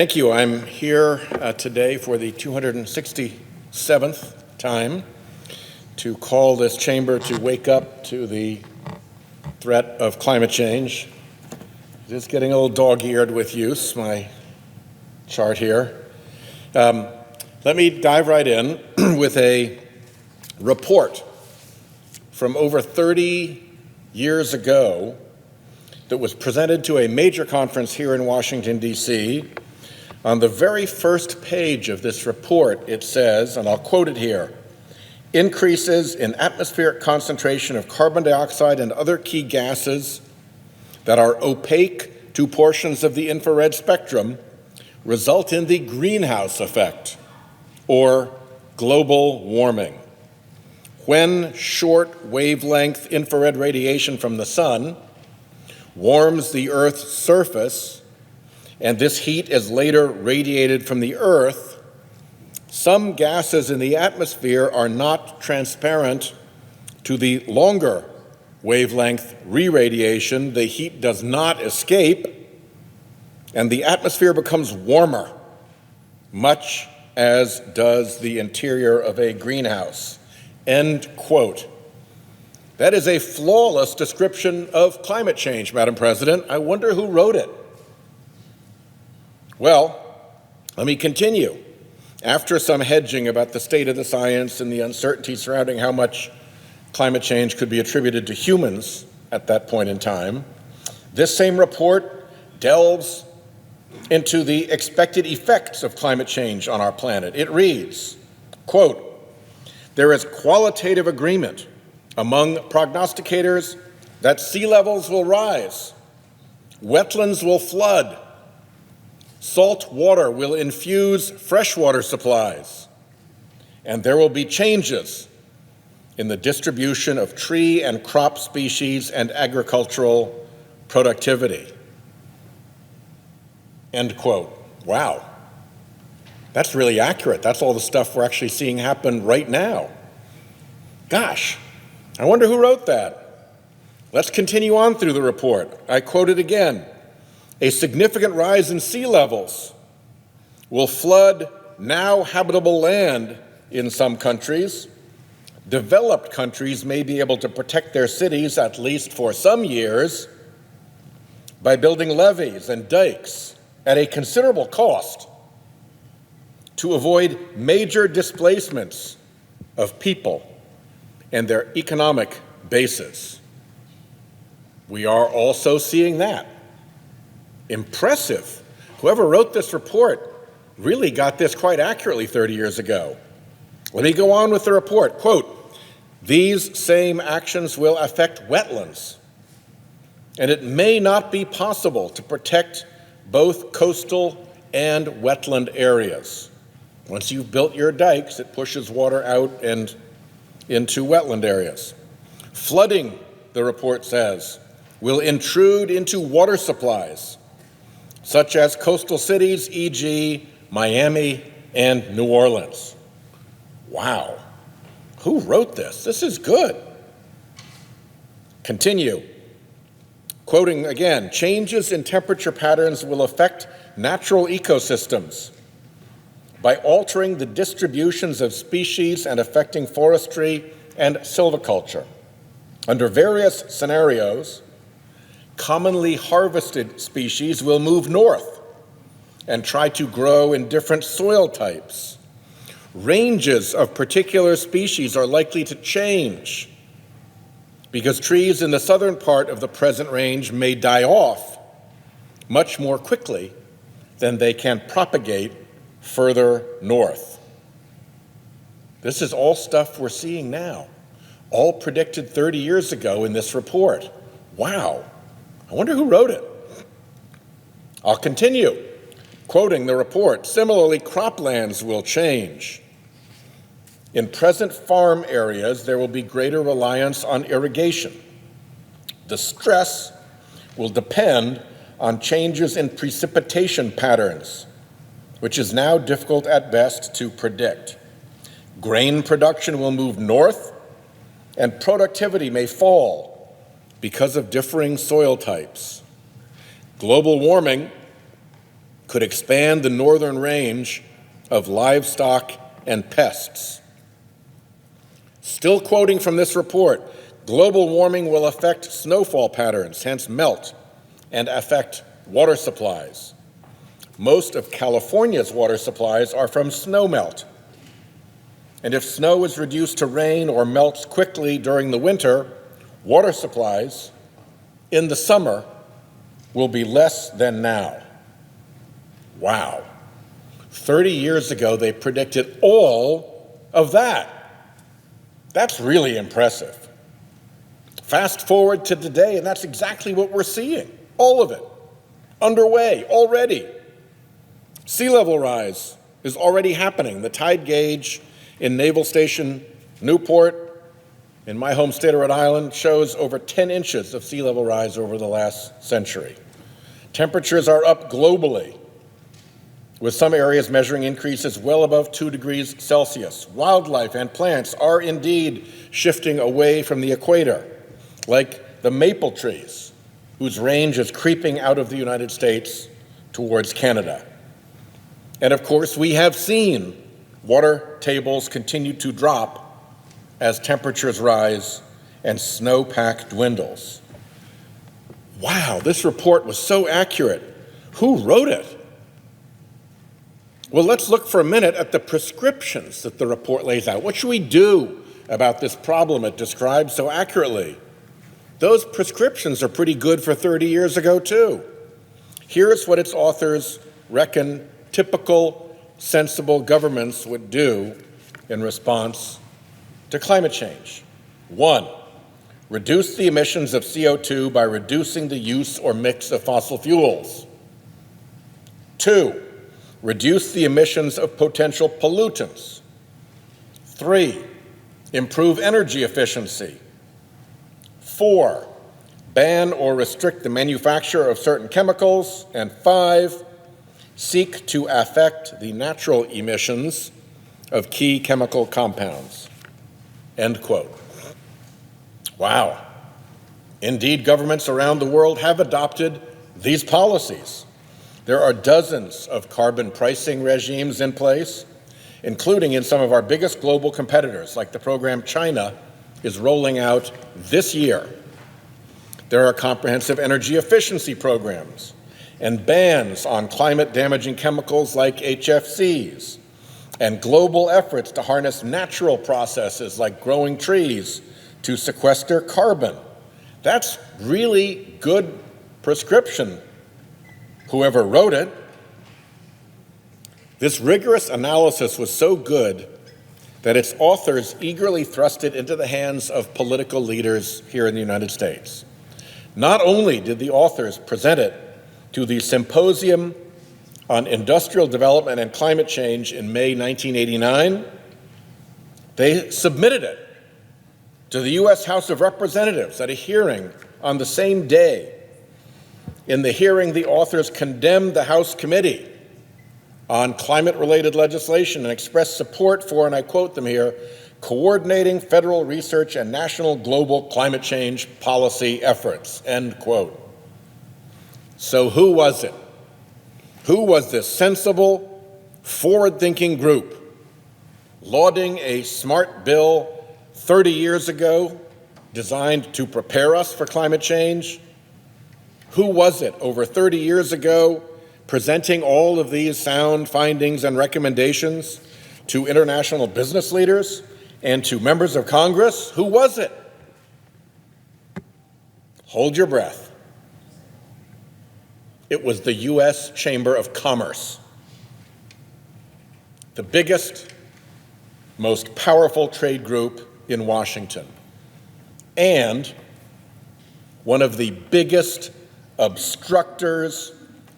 Thank you. I'm here today for the 267th time to call this chamber to wake up to the threat of climate change. It is getting a little dog-eared with use, my chart here. Let me dive right in with a report from over 30 years ago that was presented to a major conference here in Washington, D.C. On the very first page of this report, it says, and I'll quote it here, "Increases in atmospheric concentration of carbon dioxide and other key gases that are opaque to portions of the infrared spectrum result in the greenhouse effect, or global warming. When short wavelength infrared radiation from the sun warms the Earth's surface, and this heat is later radiated from the Earth, some gases in the atmosphere are not transparent to the longer wavelength re-radiation. The heat does not escape, and the atmosphere becomes warmer, much as does the interior of a greenhouse." End quote. That is a flawless description of climate change, Madam President. I wonder who wrote it. Well, let me continue. After some hedging about the state of the science and the uncertainty surrounding how much climate change could be attributed to humans at that point in time, this same report delves into the expected effects of climate change on our planet. It reads, quote, "There is qualitative agreement among prognosticators that sea levels will rise, wetlands will flood, salt water will infuse freshwater supplies, and there will be changes in the distribution of tree and crop species and agricultural productivity." End quote. Wow. That's really accurate. That's all the stuff we're actually seeing happen right now. Gosh, I wonder who wrote that. Let's continue on through the report. I quote it again. "A significant rise in sea levels will flood now habitable land in some countries. Developed countries may be able to protect their cities, at least for some years, by building levees and dikes at a considerable cost to avoid major displacements of people and their economic bases." We are also seeing that. Impressive. Whoever wrote this report really got this quite accurately 30 years ago. Let me go on with the report. Quote, "These same actions will affect wetlands, and it may not be possible to protect both coastal and wetland areas. Once you've built your dikes, it pushes water out and into wetland areas. Flooding," the report says, "will intrude into water supplies, such as coastal cities, e.g. Miami and New Orleans." Wow. Who wrote this? This is good. Continue. Quoting again, "Changes in temperature patterns will affect natural ecosystems by altering the distributions of species and affecting forestry and silviculture. Under various scenarios, commonly harvested species will move north and try to grow in different soil types. Ranges of particular species are likely to change because trees in the southern part of the present range may die off much more quickly than they can propagate further north." This is all stuff we're seeing now, all predicted 30 years ago in this report. Wow. I wonder who wrote it. I'll continue. Quoting the report, "Similarly, croplands will change. In present farm areas, there will be greater reliance on irrigation. The stress will depend on changes in precipitation patterns, which is now difficult at best to predict. Grain production will move north, and productivity may fall because of differing soil types. Global warming could expand the northern range of livestock and pests. Still quoting from this report, global warming will affect snowfall patterns, hence melt, and affect water supplies. Most of California's water supplies are from snowmelt. And if snow is reduced to rain or melts quickly during the winter, water supplies in the summer will be less than now. Wow. 30 years ago, they predicted all of that. That's really impressive. Fast forward to today, and that's exactly what we're seeing. All of it. Underway already. Sea level rise is already happening. The tide gauge in Naval Station Newport, in my home state of Rhode Island, shows over 10 inches of sea level rise over the last century. Temperatures are up globally, with some areas measuring increases well above 2 degrees Celsius. Wildlife and plants are indeed shifting away from the equator, like the maple trees, whose range is creeping out of the United States towards Canada. And of course, we have seen water tables continue to drop as temperatures rise and snowpack dwindles. Wow, this report was so accurate. Who wrote it? Well, let's look for a minute at the prescriptions that the report lays out. What should we do about this problem it describes so accurately? Those prescriptions are pretty good for 30 years ago, too. Here's what its authors reckon typical, sensible governments would do in response to climate change. 1, reduce the emissions of CO2 by reducing the use or mix of fossil fuels. 2, reduce the emissions of potential pollutants. 3, improve energy efficiency. 4, ban or restrict the manufacture of certain chemicals. And 5, seek to affect the natural emissions of key chemical compounds. End quote. Wow. Indeed, governments around the world have adopted these policies. There are dozens of carbon pricing regimes in place, including in some of our biggest global competitors, like the program China is rolling out this year. There are comprehensive energy efficiency programs and bans on climate-damaging chemicals like HFCs, and global efforts to harness natural processes like growing trees to sequester carbon. That's really good prescription, whoever wrote it. This rigorous analysis was so good that its authors eagerly thrust it into the hands of political leaders here in the United States. Not only did the authors present it to the Symposium on Industrial Development and Climate Change in May 1989, they submitted it to the U.S. House of Representatives at a hearing on the same day. In the hearing, the authors condemned the House Committee on Climate-Related Legislation and expressed support for, and I quote them here, coordinating federal research and national global climate change policy efforts, end quote. So who was it? Who was this sensible, forward-thinking group lauding a smart bill 30 years ago designed to prepare us for climate change? Who was it over 30 years ago presenting all of these sound findings and recommendations to international business leaders and to members of Congress? Who was it? Hold your breath. It was the U.S. Chamber of Commerce, the biggest, most powerful trade group in Washington, and one of the biggest obstructors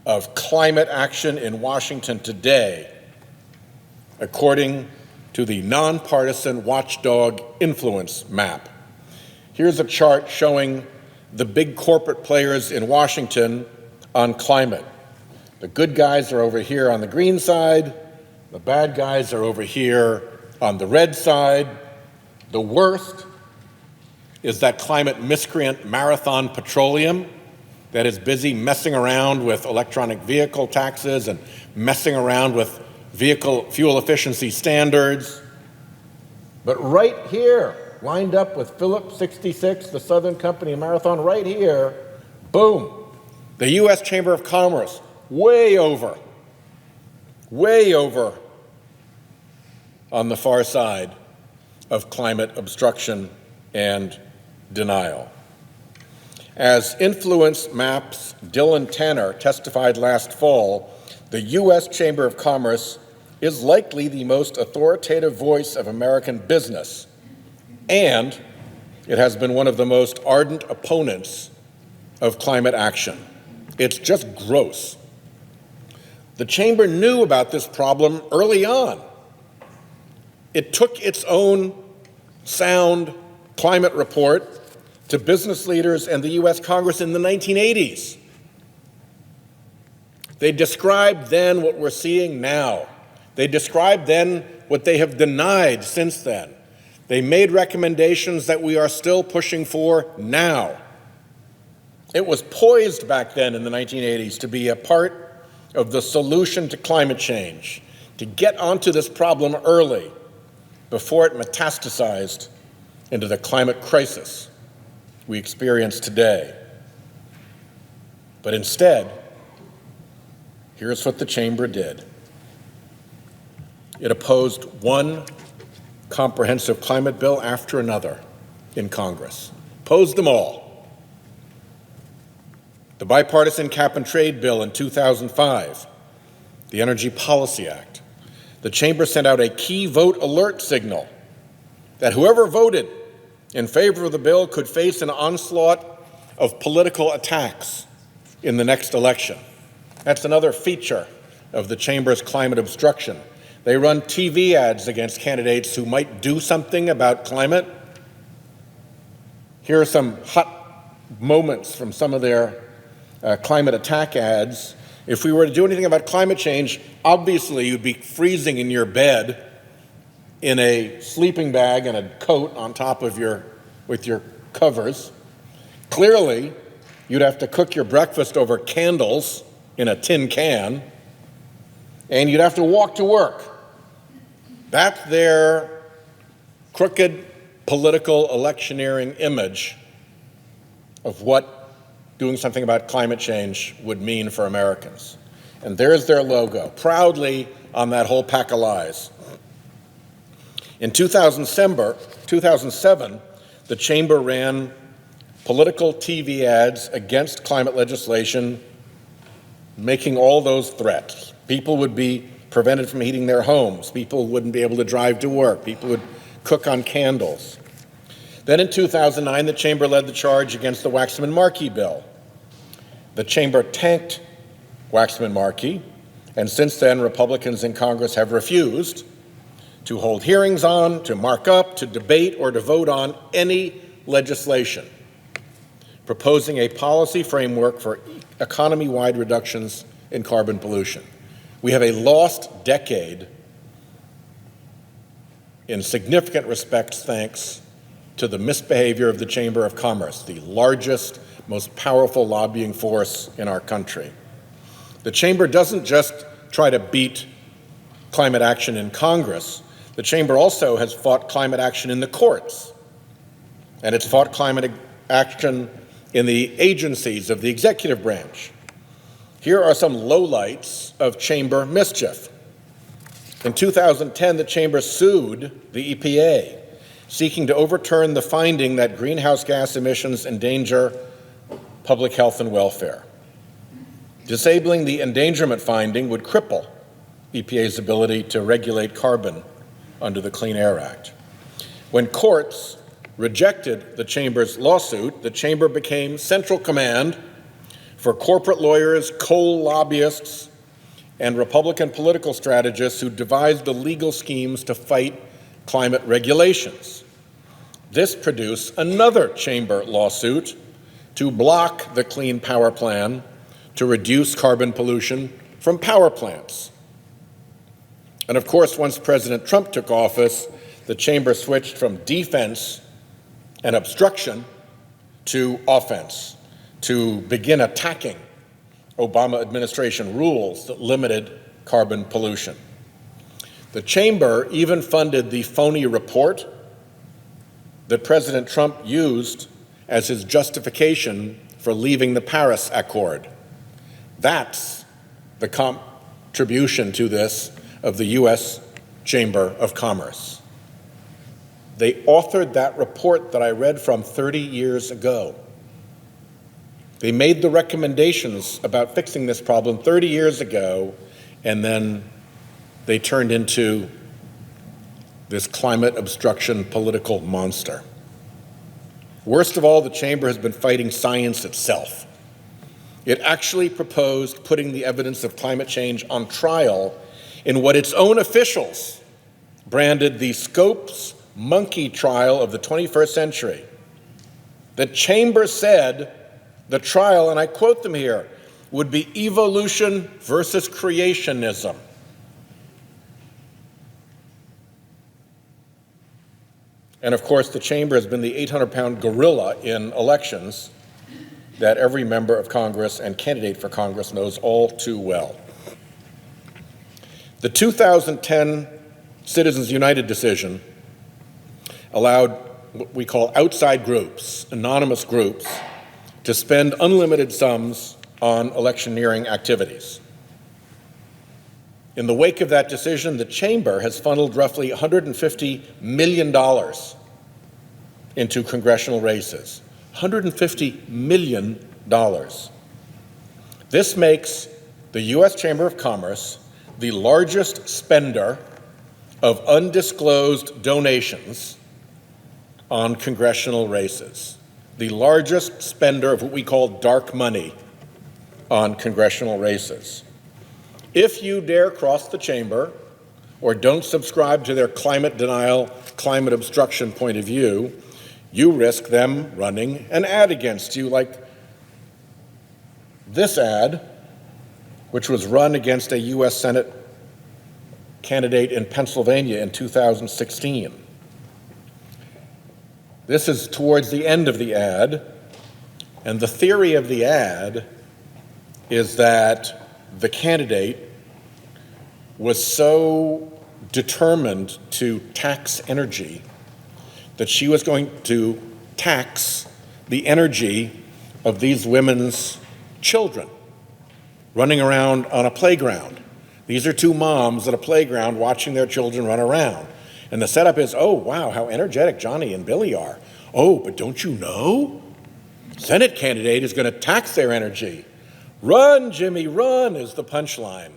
of climate action in Washington today, according to the nonpartisan watchdog influence map. Here's a chart showing the big corporate players in Washington on climate. The good guys are over here on the green side. The bad guys are over here on the red side. The worst is that climate miscreant Marathon Petroleum, that is busy messing around with electronic vehicle taxes and messing around with vehicle fuel efficiency standards. But right here, lined up with Phillips 66, the Southern Company Marathon, right here, boom, the U.S. Chamber of Commerce, way over on the far side of climate obstruction and denial. As Influence Map's Dylan Tanner testified last fall, the U.S. Chamber of Commerce is likely the most authoritative voice of American business, and it has been one of the most ardent opponents of climate action. It's just gross. The Chamber knew about this problem early on. It took its own sound climate report to business leaders and the U.S. Congress in the 1980s. They described then what we're seeing now. They described then what they have denied since then. They made recommendations that we are still pushing for now. It was poised back then in the 1980s to be a part of the solution to climate change, to get onto this problem early before it metastasized into the climate crisis we experience today. But instead, here's what the Chamber did. It opposed one comprehensive climate bill after another in Congress, opposed them all. The Bipartisan Cap and Trade Bill in 2005, the Energy Policy Act. The Chamber sent out a key vote alert signal that whoever voted in favor of the bill could face an onslaught of political attacks in the next election. That's another feature of the Chamber's climate obstruction. They run TV ads against candidates who might do something about climate. Here are some hot moments from some of their climate attack ads. If we were to do anything about climate change, obviously you'd be freezing in your bed in a sleeping bag and a coat on top of with your covers. Clearly, you'd have to cook your breakfast over candles in a tin can, and you'd have to walk to work. That's their crooked political electioneering image of what doing something about climate change would mean for Americans. And there's their logo, proudly on that whole pack of lies. In 2007, the Chamber ran political TV ads against climate legislation, making all those threats. People would be prevented from heating their homes. People wouldn't be able to drive to work. People would cook on candles. Then in 2009, the Chamber led the charge against the Waxman-Markey bill. The Chamber tanked Waxman-Markey, and since then, Republicans in Congress have refused to hold hearings on, to mark up, to debate, or to vote on any legislation proposing a policy framework for economy-wide reductions in carbon pollution. We have a lost decade in significant respects thanks to the misbehavior of the Chamber of Commerce, the largest, most powerful lobbying force in our country. The Chamber doesn't just try to beat climate action in Congress. The Chamber also has fought climate action in the courts, and it's fought climate action in the agencies of the executive branch. Here are some lowlights of Chamber mischief. In 2010, the Chamber sued the EPA, seeking to overturn the finding that greenhouse gas emissions endanger public health and welfare. Disabling the endangerment finding would cripple EPA's ability to regulate carbon under the Clean Air Act. When courts rejected the Chamber's lawsuit, the Chamber became central command for corporate lawyers, coal lobbyists, and Republican political strategists who devised the legal schemes to fight climate regulations. This produced another Chamber lawsuit to block the Clean Power Plan to reduce carbon pollution from power plants. And of course, once President Trump took office, the Chamber switched from defense and obstruction to offense, to begin attacking Obama administration rules that limited carbon pollution. The chamber even funded the phony report that President Trump used as his justification for leaving the Paris Accord. That's the contribution to this of the U.S. Chamber of Commerce. They authored that report that I read from 30 years ago. They made the recommendations about fixing this problem 30 years ago, and then they turned into this climate obstruction political monster. Worst of all, the chamber has been fighting science itself. It actually proposed putting the evidence of climate change on trial in what its own officials branded the Scopes monkey trial of the 21st century. The chamber said the trial, and I quote them here, would be evolution versus creationism. And of course, the chamber has been the 800-pound gorilla in elections that every member of Congress and candidate for Congress knows all too well. The 2010 Citizens United decision allowed what we call outside groups, anonymous groups, to spend unlimited sums on electioneering activities. In the wake of that decision, the chamber has funneled roughly $150 million into congressional races. $150 million. This makes the U.S. Chamber of Commerce the largest spender of undisclosed donations on congressional races, the largest spender of what we call dark money on congressional races. If you dare cross the chamber or don't subscribe to their climate denial, climate obstruction point of view, you risk them running an ad against you, like this ad, which was run against a U.S. Senate candidate in Pennsylvania in 2016. This is towards the end of the ad, and the theory of the ad is that the candidate was so determined to tax energy that she was going to tax the energy of these women's children running around on a playground. These are two moms at a playground watching their children run around. And the setup is, oh, wow, how energetic Johnny and Billy are. Oh, but don't you know? Senate candidate is going to tax their energy. Run, Jimmy, run, is the punchline.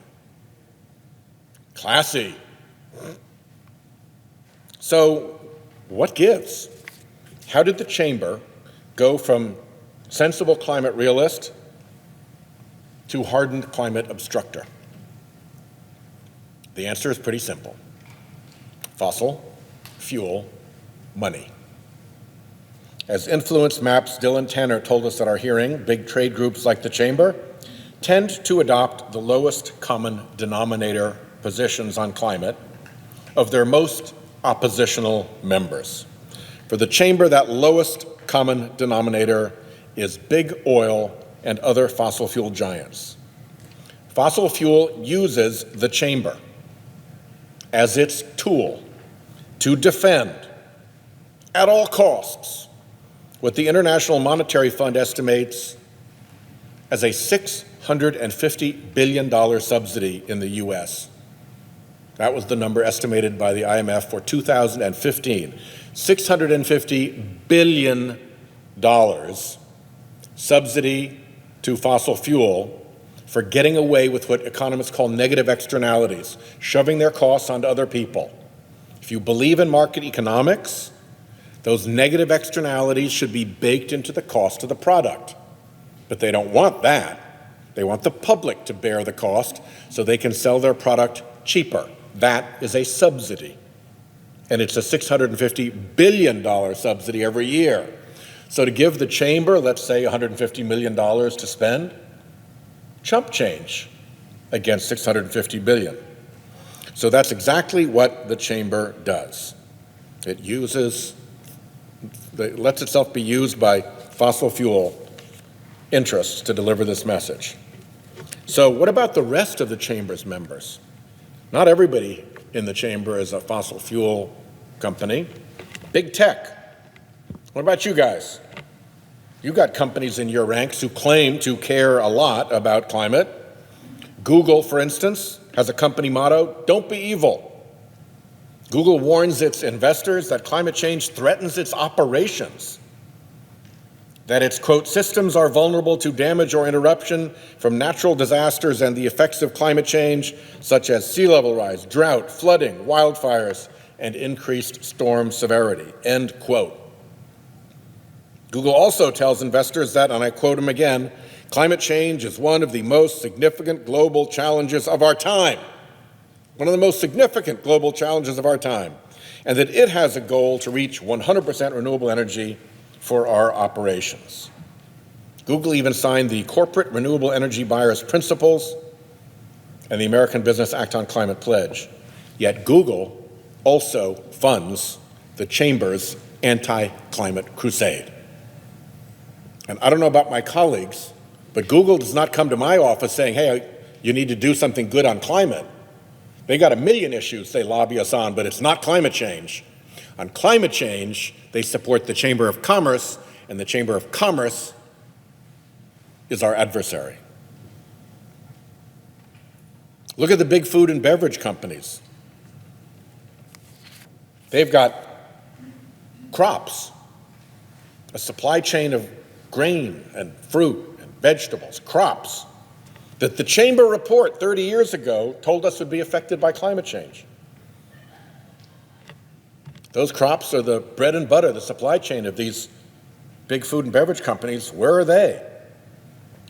Classy. So, what gives? How did the chamber go from sensible climate realist to hardened climate obstructor? The answer is pretty simple. Fossil fuel money. As influence maps Dylan Tanner told us at our hearing, big trade groups like the chamber tend to adopt the lowest common denominator positions on climate of their most oppositional members. For the chamber, that lowest common denominator is big oil and other fossil fuel giants. Fossil fuel uses the chamber as its tool to defend, at all costs, what the International Monetary Fund estimates as a $650 billion subsidy in the U.S. That was the number estimated by the IMF for 2015. $650 billion subsidy to fossil fuel for getting away with what economists call negative externalities, shoving their costs onto other people. If you believe in market economics, those negative externalities should be baked into the cost of the product. But they don't want that. They want the public to bear the cost so they can sell their product cheaper. That is a subsidy. And it's a $650 billion subsidy every year. So to give the chamber, let's say, $150 million to spend, chump change against $650 billion. So that's exactly what the chamber does. It lets itself be used by fossil fuel interests to deliver this message. So what about the rest of the Chamber's members? Not everybody in the Chamber is a fossil fuel company. Big tech. What about you guys? You've got companies in your ranks who claim to care a lot about climate. Google, for instance, has a company motto, "Don't be evil." Google warns its investors that climate change threatens its operations, that its, quote, "systems are vulnerable to damage or interruption from natural disasters and the effects of climate change, such as sea level rise, drought, flooding, wildfires, and increased storm severity," end quote. Google also tells investors that, and I quote him again, "climate change is one of the most significant global challenges of our time," one of the most significant global challenges of our time, and that it has a goal to reach 100% renewable energy for our operations. Google even signed the Corporate Renewable Energy Buyers Principles and the American Business Act on Climate Pledge. Yet Google also funds the Chamber's anti-climate crusade. And I don't know about my colleagues, but Google does not come to my office saying, "Hey, you need to do something good on climate." They got a million issues they lobby us on, but it's not climate change. On climate change, they support the Chamber of Commerce, and the Chamber of Commerce is our adversary. Look at the big food and beverage companies. They've got crops, a supply chain of grain and fruit and vegetables, crops, that the Chamber report 30 years ago told us would be affected by climate change. Those crops are the bread and butter, the supply chain of these big food and beverage companies. Where are they?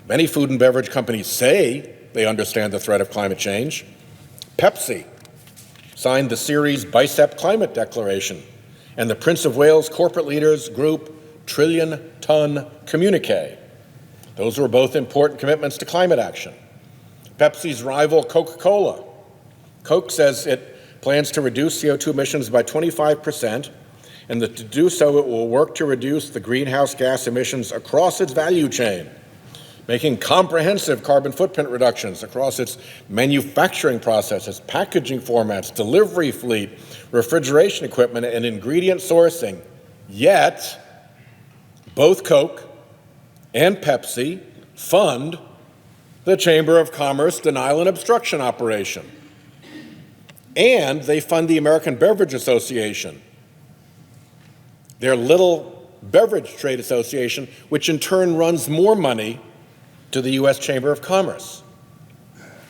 Many food and beverage companies say they understand the threat of climate change. Pepsi signed the series Bicep Climate Declaration and the Prince of Wales Corporate Leaders Group Trillion-Ton Communique. Those were both important commitments to climate action. Pepsi's rival, Coca-Cola. Coke says it plans to reduce CO2 emissions by 25%, and that to do so it will work to reduce the greenhouse gas emissions across its value chain, making comprehensive carbon footprint reductions across its manufacturing processes, packaging formats, delivery fleet, refrigeration equipment, and ingredient sourcing. Yet, both Coke and Pepsi fund the Chamber of Commerce denial and obstruction operation. And they fund the American Beverage Association, their little beverage trade association, which in turn runs more money to the U.S. Chamber of Commerce.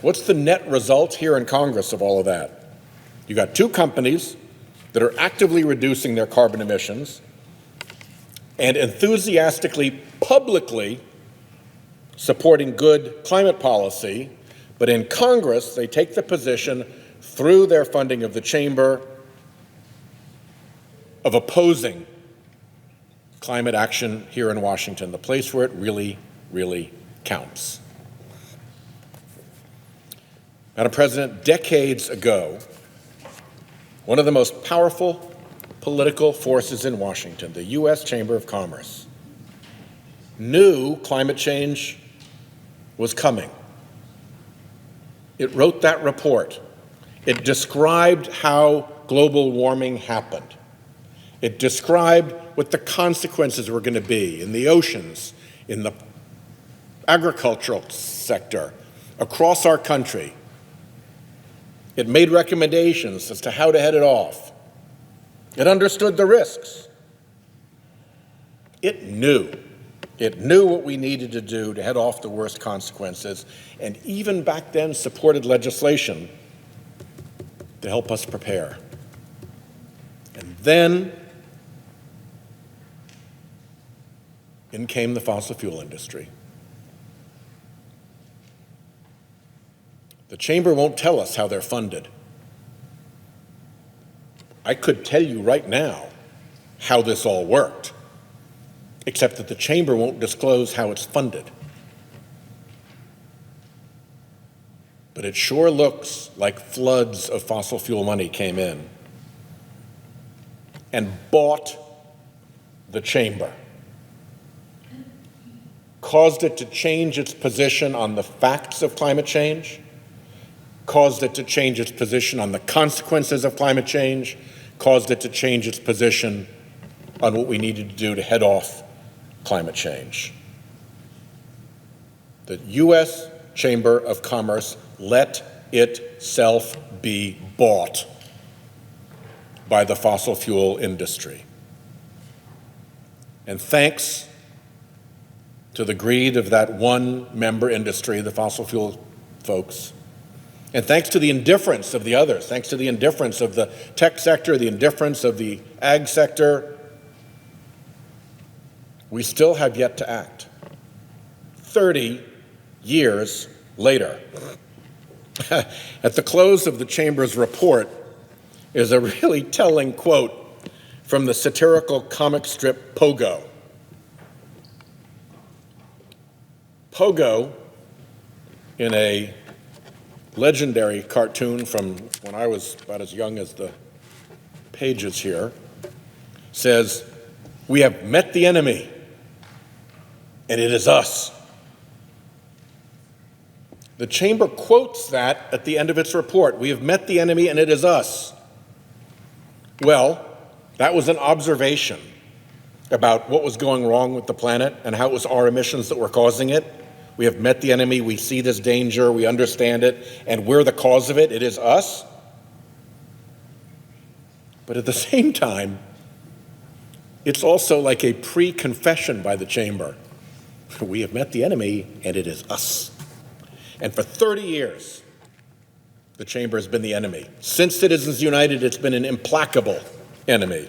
What's the net result here in Congress of all of that? You got two companies that are actively reducing their carbon emissions and enthusiastically, publicly supporting good climate policy, but in Congress they take the position through their funding of the Chamber of opposing climate action here in Washington, the place where it really, really counts. Madam President, decades ago, one of the most powerful political forces in Washington, the U.S. Chamber of Commerce, knew climate change was coming. It wrote that report. It described how global warming happened. It described what the consequences were going to be in the oceans, in the agricultural sector, across our country. It made recommendations as to how to head it off. It understood the risks. It knew what we needed to do to head off the worst consequences, and even back then supported legislation to help us prepare. And then in came the fossil fuel industry. The Chamber won't tell us how they're funded. I could tell you right now how this all worked, except that the Chamber won't disclose how it's funded. But it sure looks like floods of fossil fuel money came in and bought the Chamber. caused it to change its position on the facts of climate change, caused it to change its position on the consequences of climate change, caused it to change its position on what we needed to do to head off climate change. The U.S. Chamber of Commerce let itself be bought by the fossil fuel industry. And thanks to the greed of that one member industry, the fossil fuel folks, and thanks to the indifference of the others, thanks to the indifference of the tech sector, the indifference of the ag sector, we still have yet to act. 30 years later. At the close of the Chamber's report is a really telling quote from the satirical comic strip Pogo. Pogo, in a legendary cartoon from when I was about as young as the pages here, says, "We have met the enemy, and it is us." The Chamber quotes that at the end of its report. We have met the enemy, and it is us. Well, that was an observation about what was going wrong with the planet and how it was our emissions that were causing it. We have met the enemy, we see this danger, we understand it, and we're the cause of it. It is us. But at the same time, it's also like a pre-confession by the Chamber. We have met the enemy, and it is us. And for 30 years, the Chamber has been the enemy. Since Citizens United, it's been an implacable enemy.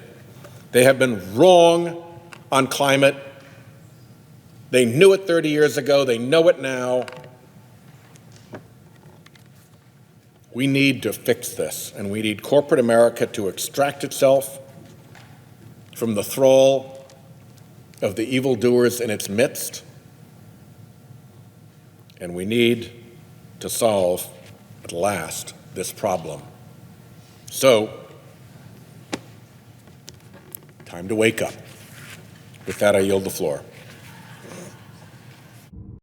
They have been wrong on climate. They knew it 30 years ago. They know it now. We need to fix this, and we need corporate America to extract itself from the thrall of the evildoers in its midst, and we need to solve, at last, this problem. So, time to wake up. With that, I yield the floor.